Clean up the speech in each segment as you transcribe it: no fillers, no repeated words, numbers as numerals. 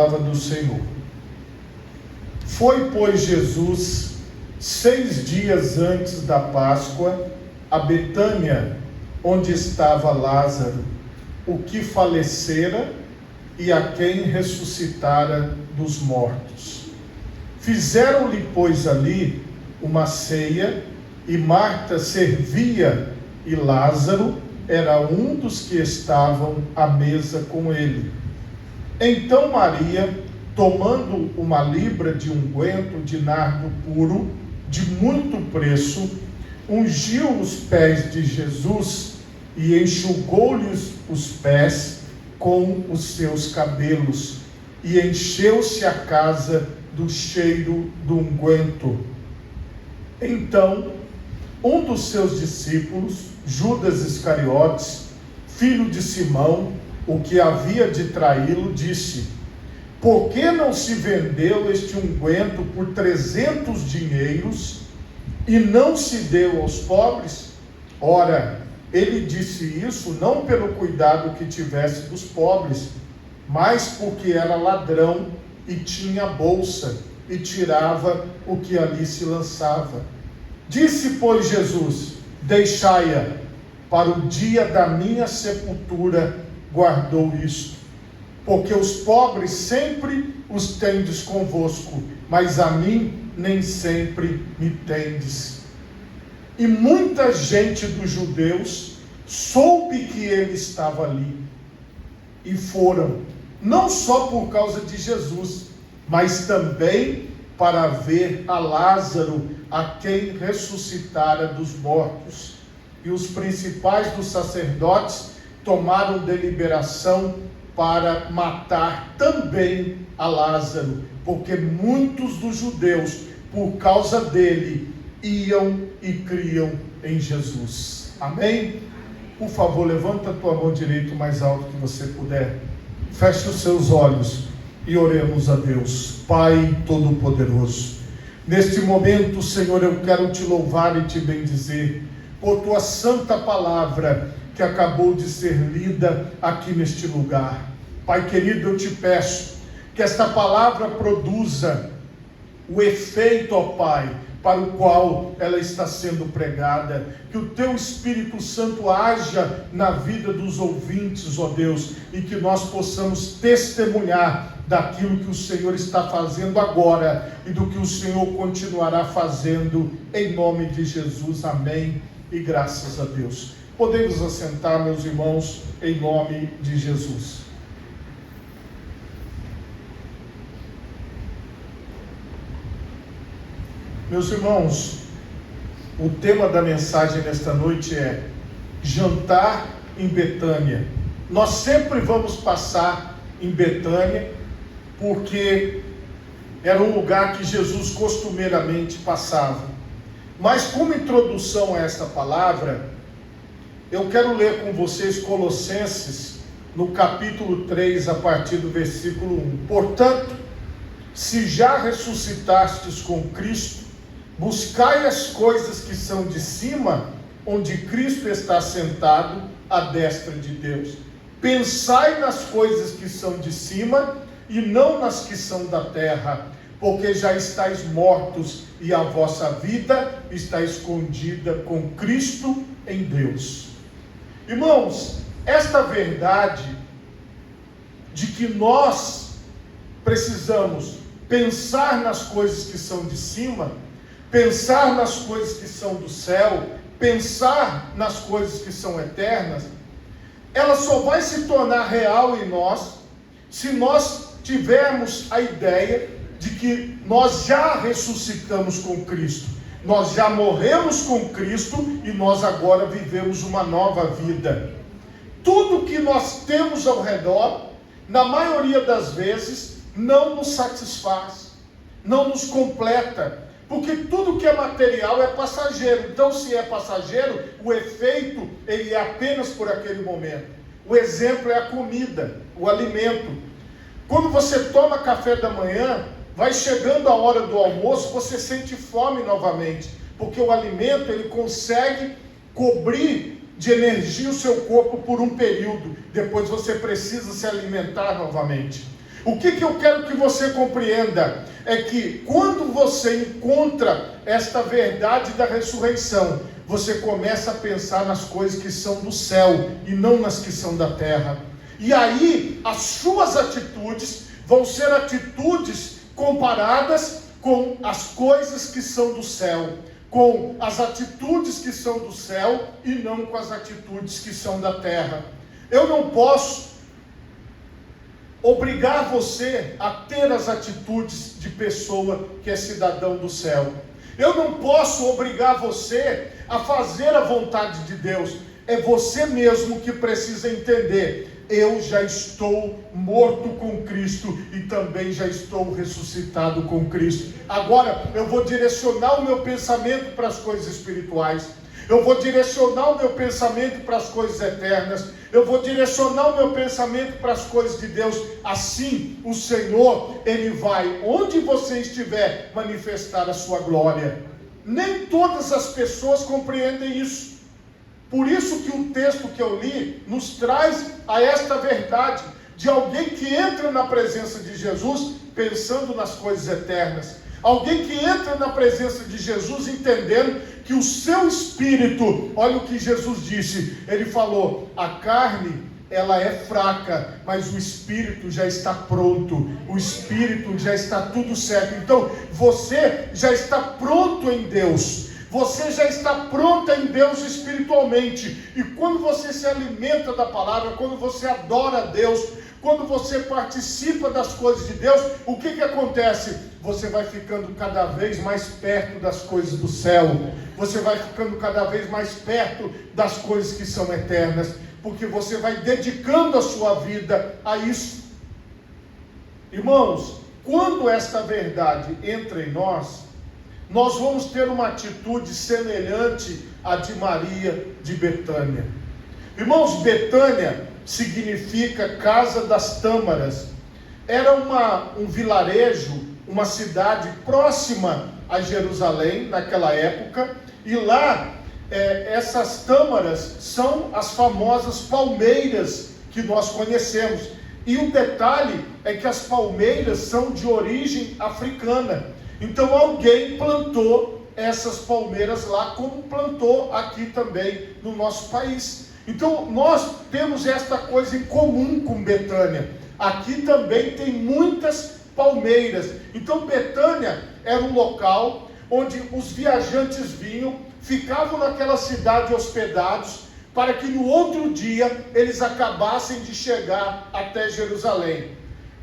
palavra do Senhor. Foi, pois, Jesus 6 dias antes da Páscoa a Betânia, onde estava Lázaro, o que falecera e a quem ressuscitara dos mortos. Fizeram-lhe, pois, ali uma ceia, e Marta servia, e Lázaro era um dos que estavam à mesa com ele. Então Maria, tomando uma libra de unguento de nardo puro, de muito preço, ungiu os pés de Jesus e enxugou-lhes os pés com os seus cabelos, e encheu-se a casa do cheiro do unguento. Então, um dos seus discípulos, Judas Iscariotes, filho de Simão, o que havia de traí-lo, disse: por que não se vendeu este unguento por 300 dinheiros e não se deu aos pobres? Ora, ele disse isso não pelo cuidado que tivesse dos pobres, mas porque era ladrão e tinha bolsa e tirava o que ali se lançava. Disse, pois, Jesus: deixai-a, para o dia da minha sepultura guardou isto. Porque os pobres sempre os tendes convosco, mas a mim nem sempre me tendes. E muita gente dos judeus soube que ele estava ali, e foram, não só por causa de Jesus, mas também para ver a Lázaro, a quem ressuscitara dos mortos. E os principais dos sacerdotes tomaram deliberação para matar também a Lázaro, porque muitos dos judeus, por causa dele, iam e criam em Jesus. Amém? Por favor, levanta a tua mão direita o mais alto que você puder. Feche os seus olhos e oremos a Deus. Pai Todo-Poderoso, neste momento, Senhor, eu quero te louvar e te bendizer por tua santa palavra que acabou de ser lida aqui neste lugar. Pai querido, eu te peço que esta palavra produza o efeito, ó Pai, para o qual ela está sendo pregada, que o teu Espírito Santo haja na vida dos ouvintes, ó Deus, e que nós possamos testemunhar daquilo que o Senhor está fazendo agora e do que o Senhor continuará fazendo, em nome de Jesus, amém, e graças a Deus. Podemos assentar, meus irmãos, em nome de Jesus. Meus irmãos, o tema da mensagem nesta noite é jantar em Betânia. Nós sempre vamos passar em Betânia, porque era um lugar que Jesus costumeiramente passava. Mas como introdução a esta palavra, eu quero ler com vocês Colossenses, no capítulo 3, a partir do versículo 1. Portanto, se já ressuscitastes com Cristo, buscai as coisas que são de cima, onde Cristo está sentado à destra de Deus. Pensai nas coisas que são de cima e não nas que são da terra, porque já estáis mortos e a vossa vida está escondida com Cristo em Deus. Irmãos, esta verdade de que nós precisamos pensar nas coisas que são de cima, pensar nas coisas que são do céu, pensar nas coisas que são eternas, ela só vai se tornar real em nós se nós tivermos a ideia de que nós já ressuscitamos com Cristo, nós já morremos com Cristo e nós agora vivemos uma nova vida. Tudo que nós temos ao redor, na maioria das vezes, não nos satisfaz, não nos completa, porque tudo que é material é passageiro. Então, se é passageiro, o efeito ele é apenas por aquele momento. O exemplo é a comida, o alimento. Quando você toma café da manhã, vai chegando a hora do almoço, você sente fome novamente, porque o alimento ele consegue cobrir de energia o seu corpo por um período. Depois você precisa se alimentar novamente. O que eu quero que você compreenda é que quando você encontra esta verdade da ressurreição, você começa a pensar nas coisas que são do céu e não nas que são da terra. E aí as suas atitudes vão ser atitudes comparadas com as coisas que são do céu, com as atitudes que são do céu e não com as atitudes que são da terra. Eu não posso obrigar você a ter as atitudes de pessoa que é cidadão do céu. Eu não posso obrigar você a fazer a vontade de Deus. É você mesmo que precisa entender: eu já estou morto com Cristo e também já estou ressuscitado com Cristo. Agora eu vou direcionar o meu pensamento para as coisas espirituais. Eu vou direcionar o meu pensamento para as coisas eternas. Eu vou direcionar o meu pensamento para as coisas de Deus. Assim, o Senhor, Ele vai, onde você estiver, manifestar a sua glória. Nem todas as pessoas compreendem isso. Por isso que o texto que eu li nos traz a esta verdade de alguém que entra na presença de Jesus pensando nas coisas eternas. Alguém que entra na presença de Jesus entendendo que o seu espírito, olha o que Jesus disse, ele falou: a carne, ela é fraca, mas o espírito já está pronto, o espírito já está tudo certo. Então, você já está pronto em Deus, você já está pronta em Deus espiritualmente. E quando você se alimenta da palavra, quando você adora a Deus, quando você participa das coisas de Deus, o que acontece? Você vai ficando cada vez mais perto das coisas do céu. Você vai ficando cada vez mais perto das coisas que são eternas, porque você vai dedicando a sua vida a isso. Irmãos, quando esta verdade entra em nós, nós vamos ter uma atitude semelhante à de Maria de Betânia. Irmãos, Betânia significa casa das tâmaras. Era um vilarejo, uma cidade próxima a Jerusalém naquela época, e lá essas tâmaras são as famosas palmeiras que nós conhecemos. E o detalhe é que as palmeiras são de origem africana. Então alguém plantou essas palmeiras lá, como plantou aqui também no nosso país. Então nós temos esta coisa em comum com Betânia. Aqui também tem muitas palmeiras. Então Betânia era um local onde os viajantes vinham, ficavam naquela cidade hospedados, para que no outro dia eles acabassem de chegar até Jerusalém.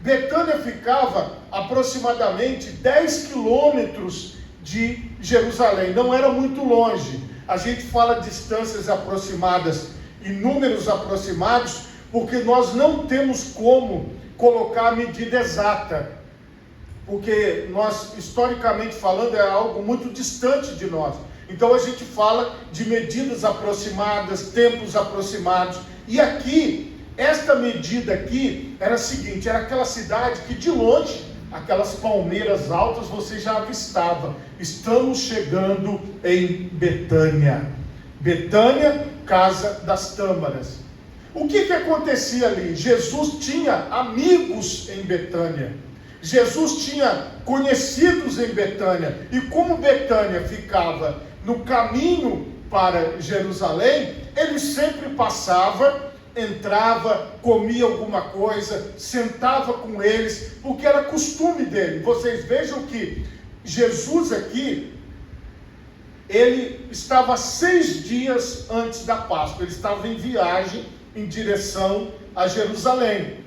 Betânia ficava aproximadamente 10 quilômetros de Jerusalém, não era muito longe. A gente fala distâncias aproximadas e números aproximados, porque nós não temos como colocar a medida exata, porque nós, historicamente falando, é algo muito distante de nós. Então a gente fala de medidas aproximadas, tempos aproximados. E aqui, esta medida aqui era a seguinte: era aquela cidade que de longe, aquelas palmeiras altas, você já avistava. Estamos chegando em Betânia. Betânia, casa das tâmaras. O que acontecia ali? Jesus tinha amigos em Betânia. Jesus tinha conhecidos em Betânia. E como Betânia ficava no caminho para Jerusalém, ele sempre passava, entrava, comia alguma coisa, sentava com eles, porque era costume dele. Vocês vejam que Jesus aqui, ele estava 6 dias antes da Páscoa, ele estava em viagem em direção a Jerusalém.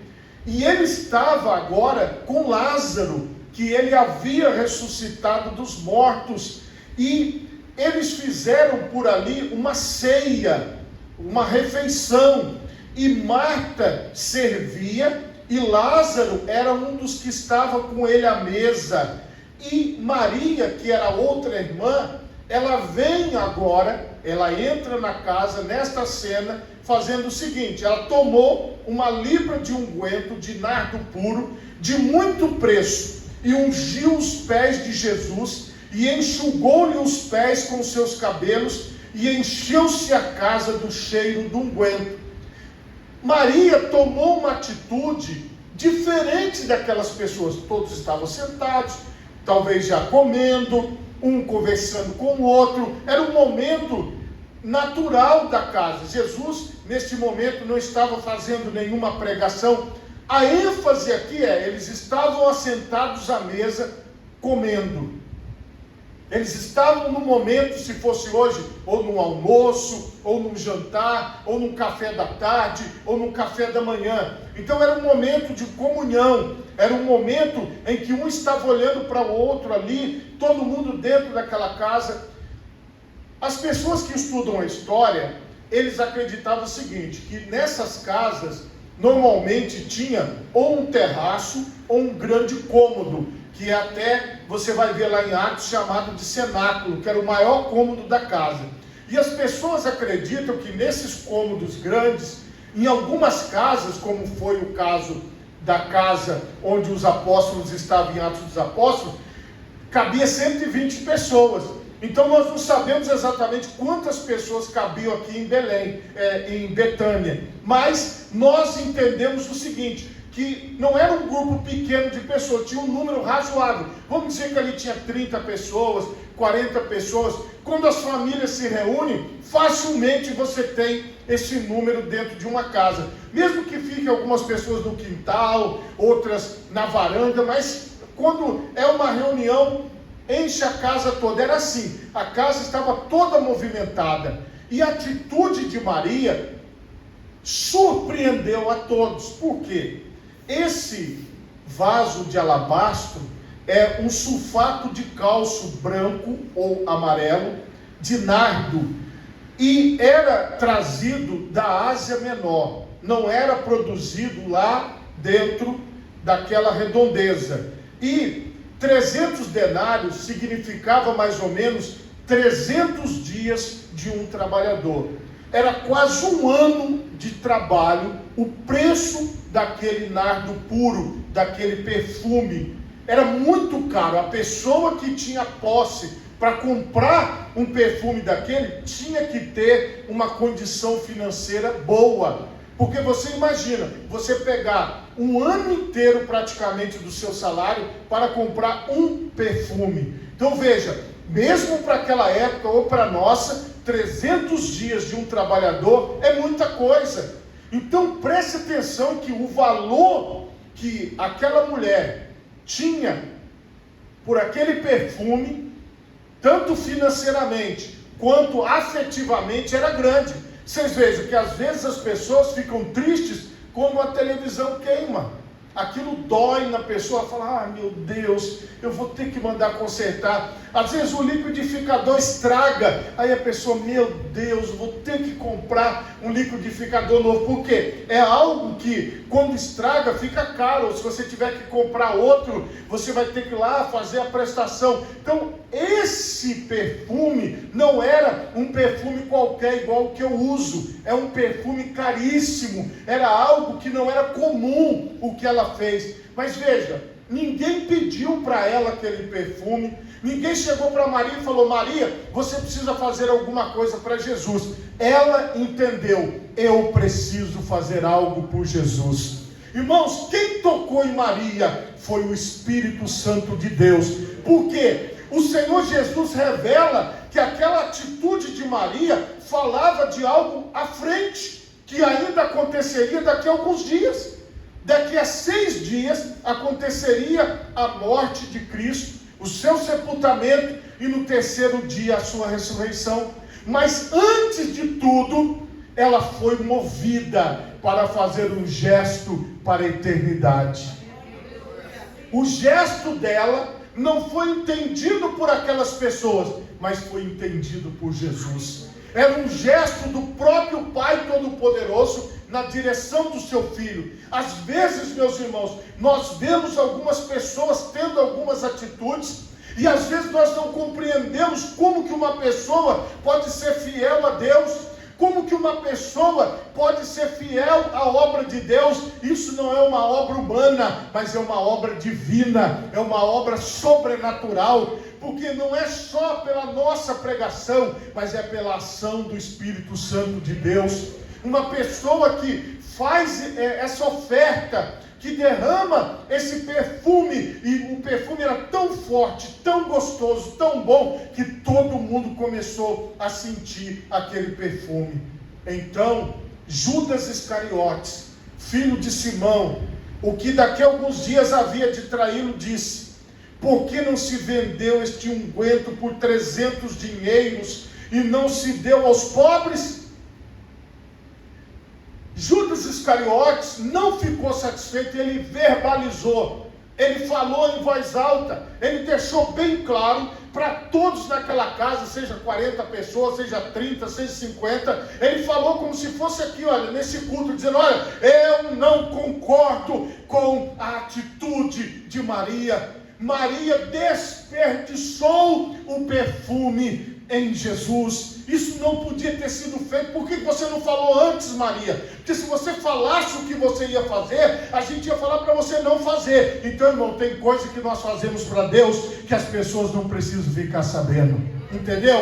E ele estava agora com Lázaro, que ele havia ressuscitado dos mortos, e eles fizeram por ali uma ceia, uma refeição, e Marta servia, e Lázaro era um dos que estava com ele à mesa. E Maria, que era outra irmã, ela vem agora, ela entra na casa, nesta cena, fazendo o seguinte: ela tomou uma libra de unguento de nardo puro, de muito preço, e ungiu os pés de Jesus, e enxugou-lhe os pés com seus cabelos, e encheu-se a casa do cheiro do unguento. Maria tomou uma atitude diferente daquelas pessoas. Todos estavam sentados, talvez já comendo, um conversando com o outro. Era um momento natural da casa. Jesus, neste momento, não estava fazendo nenhuma pregação. A ênfase aqui é, eles estavam assentados à mesa, comendo. Eles estavam no momento, se fosse hoje, ou num almoço, ou num jantar, ou num café da tarde, ou num café da manhã. Então era um momento de comunhão, era um momento em que um estava olhando para o outro ali, todo mundo dentro daquela casa. As pessoas que estudam a história, eles acreditavam o seguinte, que nessas casas, normalmente tinha ou um terraço, ou um grande cômodo, que até você vai ver lá em Atos chamado de cenáculo, que era o maior cômodo da casa. E as pessoas acreditam que nesses cômodos grandes, em algumas casas, como foi o caso da casa onde os apóstolos estavam em Atos dos Apóstolos, cabia 120 pessoas. Então nós não sabemos exatamente quantas pessoas cabiam aqui em Belém, em Betânia, mas nós entendemos o seguinte, que não era um grupo pequeno de pessoas, tinha um número razoável. Vamos dizer que ali tinha 30 pessoas, 40 pessoas. Quando as famílias se reúnem, facilmente você tem esse número dentro de uma casa. Mesmo que fiquem algumas pessoas no quintal, outras na varanda, mas quando é uma reunião, enche a casa toda. Era assim, a casa estava toda movimentada. E a atitude de Maria surpreendeu a todos. Por quê? Esse vaso de alabastro é um sulfato de cálcio branco ou amarelo de nardo e era trazido da Ásia Menor, não era produzido lá dentro daquela redondeza. E 300 denários significava mais ou menos 300 dias de um trabalhador. Era quase um ano de trabalho o preço daquele nardo puro, daquele perfume. Era muito caro. A pessoa que tinha posse para comprar um perfume daquele tinha que ter uma condição financeira boa. Porque você imagina, você pegar um ano inteiro praticamente do seu salário para comprar um perfume. Então veja, mesmo para aquela época ou para a nossa, 300 dias de um trabalhador é muita coisa. Então preste atenção que o valor que aquela mulher tinha por aquele perfume, tanto financeiramente quanto afetivamente, era grande. Vocês vejam que às vezes as pessoas ficam tristes quando a televisão queima. Aquilo dói na pessoa, fala, meu Deus, eu vou ter que mandar consertar. Às vezes o liquidificador estraga, aí a pessoa, meu Deus, vou ter que comprar um liquidificador novo. Por quê? É algo que quando estraga fica caro, ou se você tiver que comprar outro, você vai ter que ir lá fazer a prestação. Então esse perfume não era um perfume qualquer igual o que eu uso, é um perfume caríssimo, era algo que não era comum o que ela fez. Mas veja, ninguém pediu para ela aquele perfume, ninguém chegou para Maria e falou, Maria, você precisa fazer alguma coisa para Jesus. Ela entendeu, eu preciso fazer algo por Jesus. Irmãos, quem tocou em Maria foi o Espírito Santo de Deus. Por quê? O Senhor Jesus revela que aquela atitude de Maria falava de algo à frente, que ainda aconteceria daqui a alguns dias. Daqui a 6 dias aconteceria a morte de Cristo, o seu sepultamento e no 3º dia a sua ressurreição. Mas antes de tudo, ela foi movida para fazer um gesto para a eternidade. O gesto dela não foi entendido por aquelas pessoas, mas foi entendido por Jesus. Era um gesto do próprio Pai Todo-Poderoso na direção do seu Filho. Às vezes, meus irmãos, nós vemos algumas pessoas tendo algumas atitudes e às vezes nós não compreendemos como que uma pessoa pode ser fiel a Deus, como que uma pessoa pode ser fiel à obra de Deus. Isso não é uma obra humana, mas é uma obra divina, é uma obra sobrenatural, porque não é só pela nossa pregação, mas é pela ação do Espírito Santo de Deus. Uma pessoa que faz essa oferta, que derrama esse perfume, e o perfume era tão forte, tão gostoso, tão bom, que todo mundo começou a sentir aquele perfume. Então, Judas Iscariotes, filho de Simão, o que daqui a alguns dias havia de traí-lo, disse: por que não se vendeu este unguento por 300 dinheiros e não se deu aos pobres? Judas Iscariotes não ficou satisfeito, ele verbalizou, ele falou em voz alta, ele deixou bem claro para todos naquela casa, seja 40 pessoas, seja 30, seja 50, ele falou como se fosse aqui, olha, nesse culto, dizendo: olha, eu não concordo com a atitude de Maria. Maria desperdiçou o perfume em Jesus. Isso não podia ter sido feito. Por que você não falou antes, Maria? Porque se você falasse o que você ia fazer, a gente ia falar para você não fazer. Então, irmão, tem coisa que nós fazemos para Deus que as pessoas não precisam ficar sabendo. Entendeu?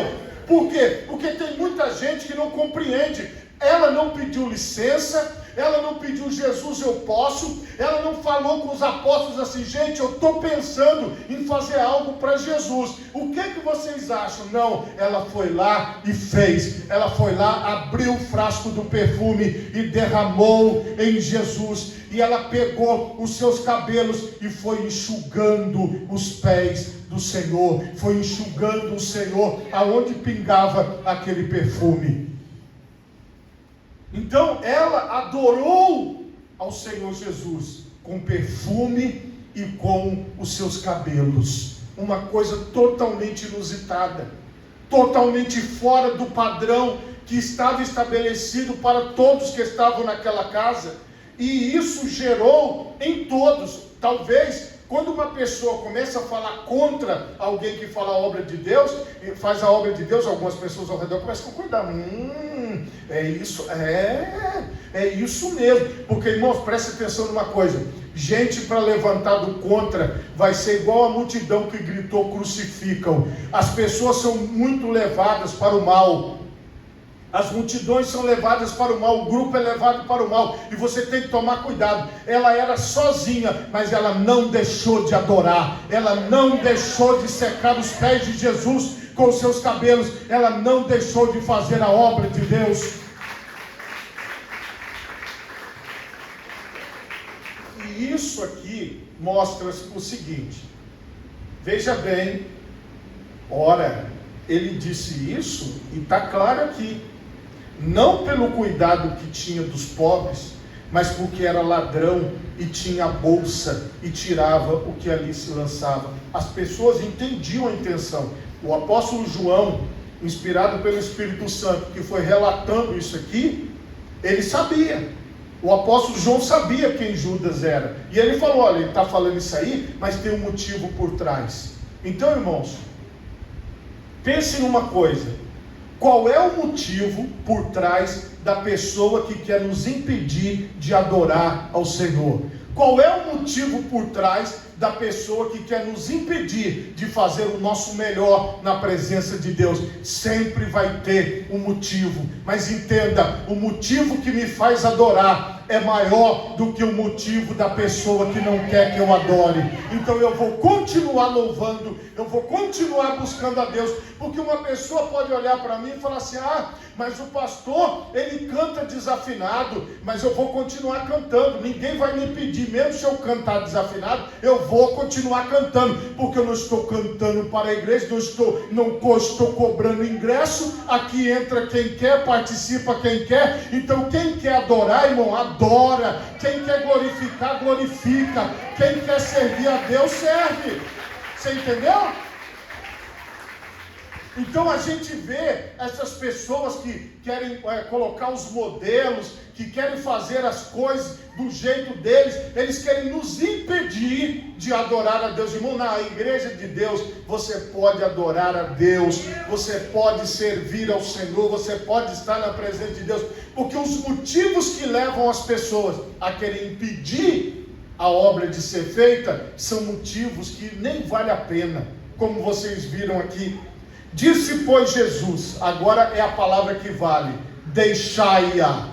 Por quê? Porque tem muita gente que não compreende. Ela não pediu licença, ela não pediu: Jesus, eu posso. Ela não falou com os apóstolos assim: gente, eu estou pensando em fazer algo para Jesus, o que vocês acham? Não, ela foi lá e fez. Ela foi lá, abriu o frasco do perfume e derramou em Jesus. E ela pegou os seus cabelos e foi enxugando os pés do Senhor, foi enxugando o Senhor aonde pingava aquele perfume. Então ela adorou ao Senhor Jesus com perfume e com os seus cabelos. Uma coisa totalmente inusitada, totalmente fora do padrão que estava estabelecido para todos que estavam naquela casa. E isso gerou em todos, talvez, quando uma pessoa começa a falar contra alguém que fala a obra de Deus, faz a obra de Deus, algumas pessoas ao redor começam a concordar. É isso mesmo. Porque, irmãos, preste atenção numa coisa: gente para levantar do contra vai ser igual a multidão que gritou: crucificam. As pessoas são muito levadas para o mal. As multidões são levadas para o mal, o grupo é levado para o mal, e você tem que tomar cuidado. Ela era sozinha, mas ela não deixou de adorar, ela não deixou de secar os pés de Jesus com os seus cabelos, ela não deixou de fazer a obra de Deus. E isso aqui mostra o seguinte: veja bem, ora, ele disse isso, e está claro aqui, não pelo cuidado que tinha dos pobres, mas porque era ladrão e tinha a bolsa e tirava o que ali se lançava. As pessoas entendiam a intenção. O apóstolo João, inspirado pelo Espírito Santo, que foi relatando isso aqui, ele sabia. O apóstolo João sabia quem Judas era, e ele falou: olha, ele está falando isso aí, mas tem um motivo por trás. Então, irmãos, pense numa coisa: qual é o motivo por trás da pessoa que quer nos impedir de adorar ao Senhor? Qual é o motivo por trás da pessoa que quer nos impedir de fazer o nosso melhor na presença de Deus? Sempre vai ter um motivo, mas entenda, o motivo que me faz adorar é maior do que o motivo da pessoa que não quer que eu adore. Então eu vou continuar louvando, eu vou continuar buscando a Deus, porque uma pessoa pode olhar para mim e falar assim: mas o pastor, ele canta desafinado, mas eu vou continuar cantando, ninguém vai me impedir, mesmo se eu cantar desafinado, eu vou continuar cantando, porque eu não estou cantando para a igreja, não estou cobrando ingresso, aqui entra quem quer, participa quem quer. Então quem quer adorar, irmão, adora, quem quer glorificar, glorifica, quem quer servir a Deus, serve. Você entendeu? Então a gente vê essas pessoas que querem colocar os modelos, que querem fazer as coisas do jeito deles, eles querem nos impedir de adorar a Deus. Irmão, na igreja de Deus, você pode adorar a Deus, você pode servir ao Senhor, você pode estar na presença de Deus, porque os motivos que levam as pessoas a querer impedir a obra de ser feita, são motivos que nem vale a pena, como vocês viram aqui. Disse, pois, Jesus, agora é a palavra que vale: deixai-a,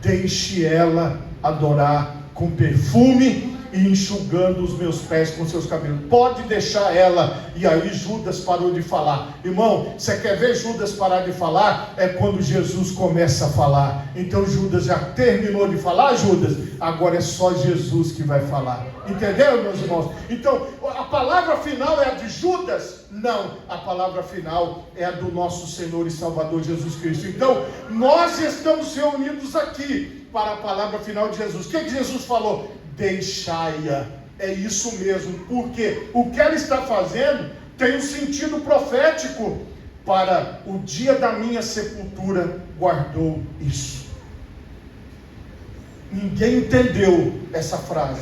deixe ela adorar com perfume e enxugando os meus pés com seus cabelos. Pode deixar ela. E aí Judas parou de falar. Irmão, você quer ver Judas parar de falar? É quando Jesus começa a falar. Então Judas já terminou de falar, Judas, agora é só Jesus que vai falar. Entenderam, meus irmãos? Então, a palavra final é a de Judas? Não, a palavra final é a do nosso Senhor e Salvador Jesus Cristo. Então, nós estamos reunidos aqui para a palavra final de Jesus. O que Jesus falou? Deixai-a. É isso mesmo, porque o que ela está fazendo tem um sentido profético. Para o dia da minha sepultura guardou isso. Ninguém entendeu essa frase.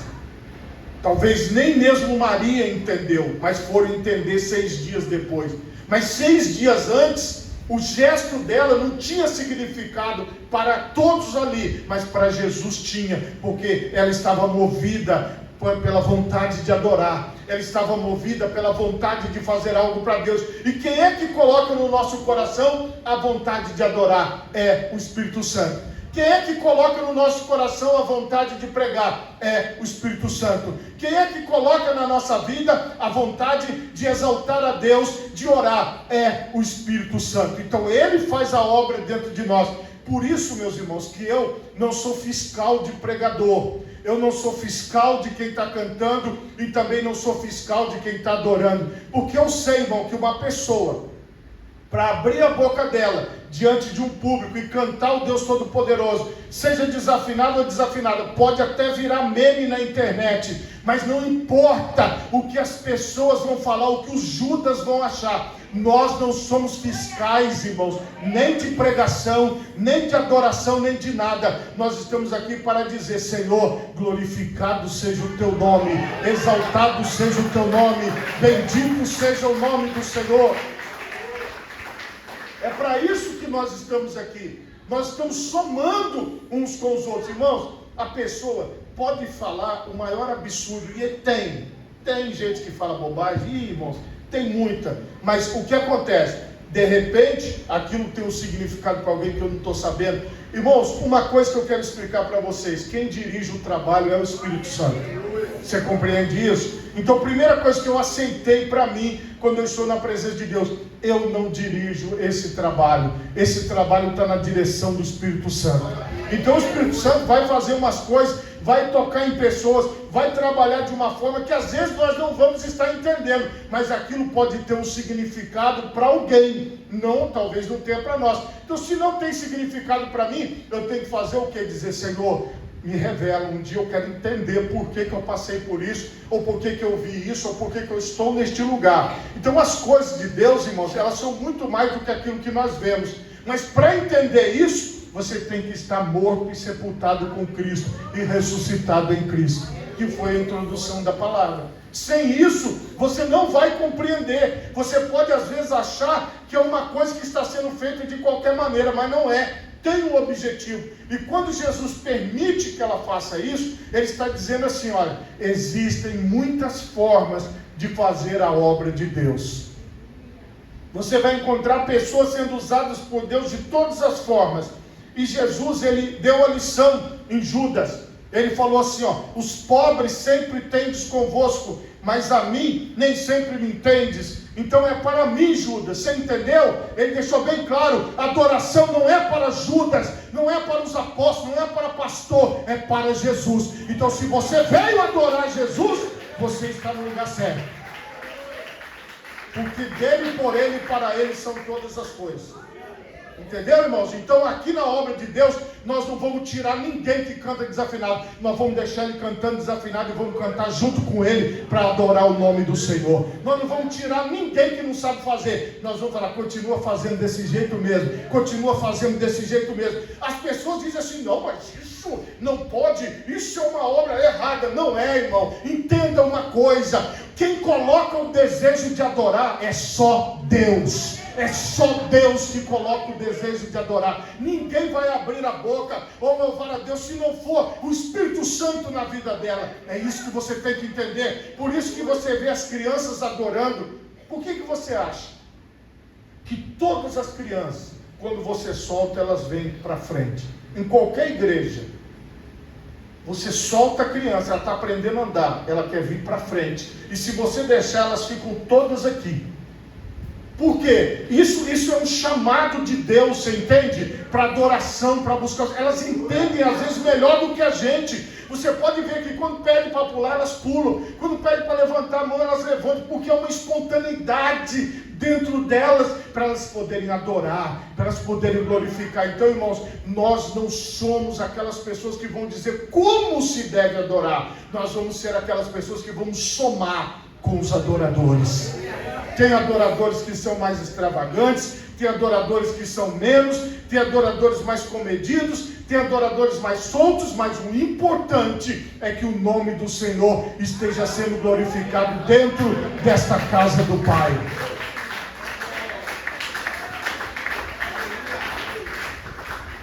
Talvez nem mesmo Maria entendeu, mas foram entender 6 dias depois. Mas 6 dias antes, o gesto dela não tinha significado para todos ali, mas para Jesus tinha, porque ela estava movida pela vontade de adorar, ela estava movida pela vontade de fazer algo para Deus. E quem é que coloca no nosso coração a vontade de adorar? É o Espírito Santo. Quem é que coloca no nosso coração a vontade de pregar? É o Espírito Santo. Quem é que coloca na nossa vida a vontade de exaltar a Deus, de orar? É o Espírito Santo. Então ele faz a obra dentro de nós. Por isso, meus irmãos, que eu não sou fiscal de pregador. Eu não sou fiscal de quem está cantando e também não sou fiscal de quem está adorando. Porque eu sei, irmão, que uma pessoa, para abrir a boca dela diante de um público e cantar o Deus Todo-Poderoso, seja desafinado ou desafinada, pode até virar meme na internet, mas não importa o que as pessoas vão falar, o que os Judas vão achar. Nós não somos fiscais, irmãos, nem de pregação, nem de adoração, nem de nada. Nós estamos aqui para dizer: Senhor, glorificado seja o teu nome, exaltado seja o teu nome, bendito seja o nome do Senhor. É para isso que nós estamos aqui. Nós estamos somando uns com os outros. Irmãos, a pessoa pode falar o maior absurdo, e tem gente que fala bobagem, irmãos, tem muita, mas o que acontece? De repente, aquilo tem um significado para alguém que eu não estou sabendo. Irmãos, uma coisa que eu quero explicar para vocês: quem dirige o trabalho é o Espírito Santo. Você compreende isso? Então, a primeira coisa que eu aceitei para mim, quando eu estou na presença de Deus: eu não dirijo esse trabalho está na direção do Espírito Santo. Então o Espírito Santo vai fazer umas coisas, vai tocar em pessoas, vai trabalhar de uma forma que às vezes nós não vamos estar entendendo, mas aquilo pode ter um significado para alguém, talvez não tenha para nós. Então, se não tem significado para mim, eu tenho que fazer o quê? Dizer: Senhor, me revela. Um dia eu quero entender por que eu passei por isso, ou por que eu vi isso, ou por que eu estou neste lugar. Então as coisas de Deus, irmãos, elas são muito mais do que aquilo que nós vemos. Mas para entender isso, você tem que estar morto e sepultado com Cristo e ressuscitado em Cristo, que foi a introdução da palavra. Sem isso, você não vai compreender. Você pode às vezes achar que é uma coisa que está sendo feita de qualquer maneira, mas não é. Tem um objetivo. E quando Jesus permite que ela faça isso, ele está dizendo assim: olha, existem muitas formas de fazer a obra de Deus. Você vai encontrar pessoas sendo usadas por Deus de todas as formas. E Jesus, ele deu a lição em Judas. Ele falou assim: os pobres sempre tendes convosco, mas a mim nem sempre me entendes. Então é para mim, Judas, você entendeu? Ele deixou bem claro: a adoração não é para Judas, não é para os apóstolos, não é para pastor, é para Jesus. Então, se você veio adorar Jesus, você está no lugar certo, porque dele, por ele e para ele são todas as coisas. Entendeu, irmãos? Então aqui na obra de Deus, nós não vamos tirar ninguém que canta desafinado. Nós vamos deixar ele cantando desafinado e vamos cantar junto com ele para adorar o nome do Senhor. Nós não vamos tirar ninguém que não sabe fazer. Nós vamos falar: continua fazendo desse jeito mesmo, continua fazendo desse jeito mesmo. As pessoas dizem assim: não, mas isso não pode, isso é uma obra errada. Não é, irmão. Entenda uma coisa: quem coloca o desejo de adorar é só Deus. É só Deus que coloca o desejo de adorar. Ninguém vai abrir a boca ou louvar a Deus se não for o Espírito Santo na vida dela. É isso que você tem que entender. Por isso que você vê as crianças adorando. Por que você acha que todas as crianças, quando você solta, elas vêm para frente? Em qualquer igreja, Você solta a criança, ela está aprendendo a andar, ela quer vir para frente. E se você deixar, elas ficam todas aqui. Por quê? Isso é um chamado de Deus, você entende? Para adoração, para buscar. Elas entendem às vezes melhor do que a gente. Você pode ver que quando pede para pular, elas pulam. Quando pede para levantar a mão, elas levantam. Porque é uma espontaneidade dentro delas, para elas poderem adorar, para elas poderem glorificar. Então, irmãos, nós não somos aquelas pessoas que vão dizer como se deve adorar. Nós vamos ser aquelas pessoas que vamos somar com os adoradores. Tem adoradores que são mais extravagantes, tem adoradores que são menos, tem adoradores mais comedidos, tem adoradores mais soltos, mas o importante é que o nome do Senhor esteja sendo glorificado dentro desta casa do Pai.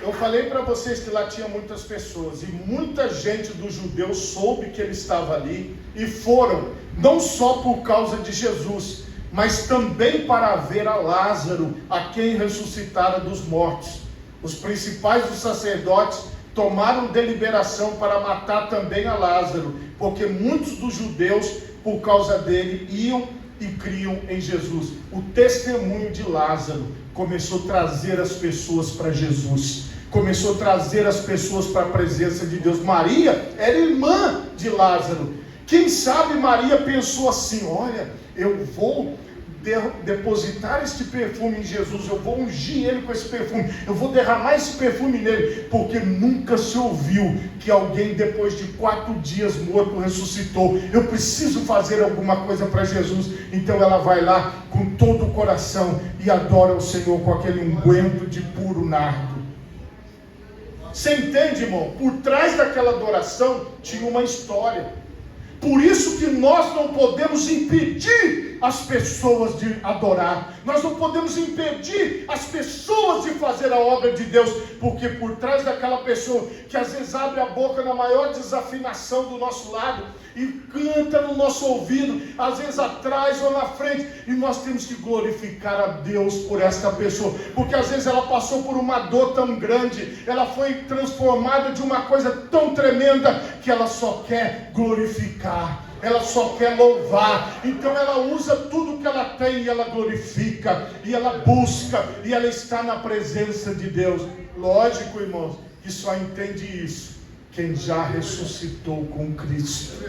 Eu falei para vocês que lá tinha muitas pessoas, e muita gente dos judeus soube que ele estava ali, e foram, não só por causa de Jesus, mas também para ver a Lázaro, a quem ressuscitara dos mortos. Os principais dos sacerdotes tomaram deliberação para matar também a Lázaro, porque muitos dos judeus, por causa dele, iam e criam em Jesus. O testemunho de Lázaro começou a trazer as pessoas para Jesus, começou a trazer as pessoas para a presença de Deus. Maria era irmã de Lázaro. Quem sabe Maria pensou assim: olha, eu vou depositar este perfume em Jesus, eu vou ungir ele com esse perfume, eu vou derramar esse perfume nele, porque nunca se ouviu que alguém depois de 4 dias morto ressuscitou. Eu preciso fazer alguma coisa para Jesus. Então ela vai lá com todo o coração e adora o Senhor com aquele unguento de puro nardo. Você entende, irmão? Por trás daquela adoração tinha uma história. Por isso que nós não podemos impedir as pessoas de adorar. Nós não podemos impedir as pessoas de fazer a obra de Deus. Porque por trás daquela pessoa que às vezes abre a boca na maior desafinação do nosso lado e canta no nosso ouvido, às vezes atrás ou na frente, e nós temos que glorificar a Deus por esta pessoa, porque às vezes ela passou por uma dor tão grande, ela foi transformada de uma coisa tão tremenda, que ela só quer glorificar, ela só quer louvar. Então ela usa tudo que ela tem e ela glorifica, e ela busca, e ela está na presença de Deus. Lógico, irmãos, que só entende isso quem já ressuscitou com Cristo.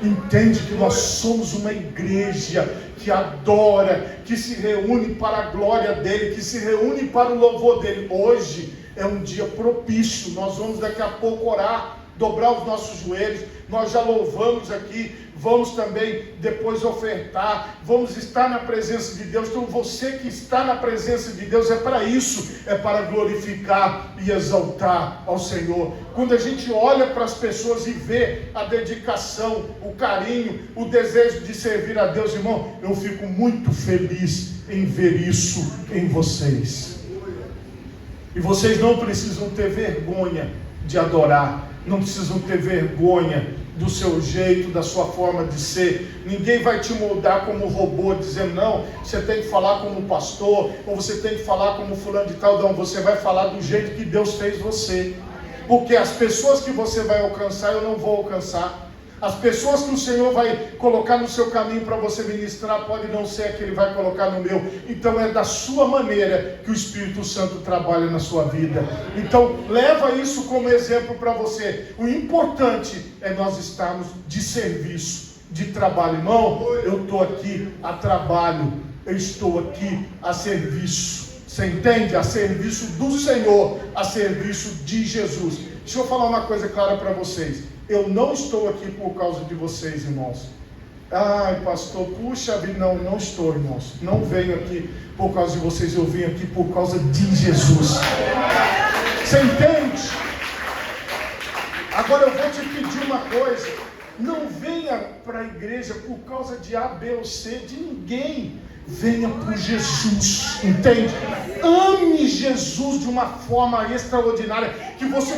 Entende que nós somos uma igreja que adora, que se reúne para a glória dele, que se reúne para o louvor dele. Hoje é um dia propício. Nós vamos daqui a pouco orar, dobrar os nossos joelhos. Nós já louvamos aqui, vamos também depois ofertar, vamos estar na presença de Deus. Então você que está na presença de Deus é para isso, é para glorificar e exaltar ao Senhor. Quando a gente olha para as pessoas e vê a dedicação, o carinho, o desejo de servir a Deus, irmão, eu fico muito feliz em ver isso em vocês. E vocês não precisam ter vergonha de adorar, não precisam ter vergonha do seu jeito, da sua forma de ser. Ninguém vai te moldar como robô, dizendo: não, você tem que falar como pastor, ou você tem que falar como fulano de tal. Não, você vai falar do jeito que Deus fez você, porque as pessoas que você vai alcançar, eu não vou alcançar. As pessoas que o Senhor vai colocar no seu caminho para você ministrar, pode não ser a que Ele vai colocar no meu. Então é da sua maneira que o Espírito Santo trabalha na sua vida. Então leva isso como exemplo para você. O importante é nós estarmos de serviço, de trabalho. Irmão, eu estou aqui a trabalho, eu estou aqui a serviço. Você entende? A serviço do Senhor, a serviço de Jesus. Deixa eu falar uma coisa clara para vocês. Eu não estou aqui por causa de vocês, irmãos. Ai, pastor, puxa vida, não estou, irmãos. Não venho aqui por causa de vocês, eu venho aqui por causa de Jesus. Você entende? Agora eu vou te pedir uma coisa. Não venha para a igreja por causa de A, B ou C, de ninguém. Venha por Jesus, entende? Ame Jesus de uma forma extraordinária, que você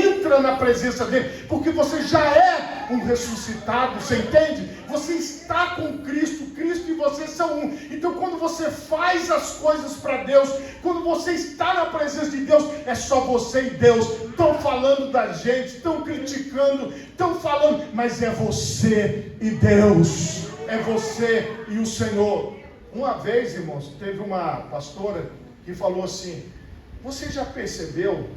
entra na presença dele, porque você já é um ressuscitado, você entende? Você está com Cristo, Cristo e você são um. Então quando você faz as coisas para Deus, quando você está na presença de Deus, é só você e Deus. estão falando da gente, estão criticando, estão falando, mas é você e Deus, é você e o Senhor. Uma vez, irmãos, teve uma pastora que falou assim: você já percebeu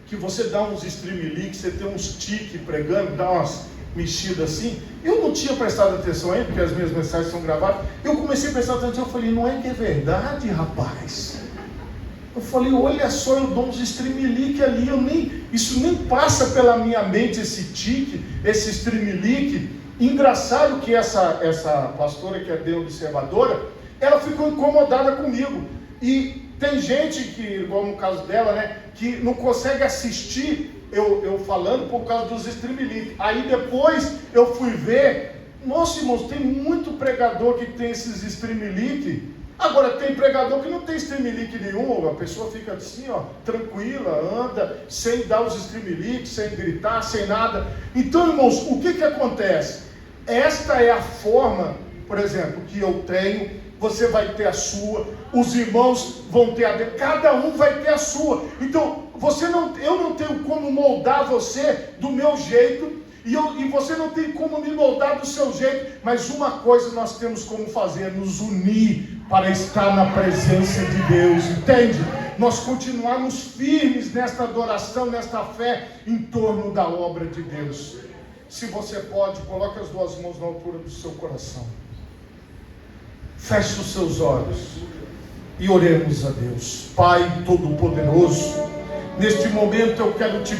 que você dá uns streamlink, você tem uns tique pregando, dá umas mexidas assim? Eu não tinha prestado atenção ainda, porque as minhas mensagens são gravadas. Eu comecei a prestar atenção, eu falei: não é que é verdade, rapaz? Eu falei: olha só, eu dou uns streamlink ali, isso nem passa pela minha mente, esse tique, esse streamlink. Engraçado que essa pastora, que é bem observadora, ela ficou incomodada comigo. E tem gente que, igual no caso dela, né, que não consegue assistir eu falando por causa dos streamlink. Aí depois eu fui ver, nossa, irmãos, tem muito pregador que tem esses streamlink. Agora tem pregador que não tem streamlink nenhum, a pessoa fica assim, ó, tranquila, anda, sem dar os streamlink, sem gritar, sem nada. Então, irmãos, o que acontece? Esta é a forma, por exemplo, que eu tenho, você vai ter a sua, os irmãos vão ter a dele, cada um vai ter a sua. Então, eu não tenho como moldar você do meu jeito, e você não tem como me moldar do seu jeito, mas uma coisa nós temos como fazer: nos unir para estar na presença de Deus, entende? Nós continuarmos firmes nesta adoração, nesta fé, em torno da obra de Deus. Se você pode, coloque as duas mãos na altura do seu coração, feche os seus olhos e oremos a Deus. Pai Todo-Poderoso, neste momento eu quero te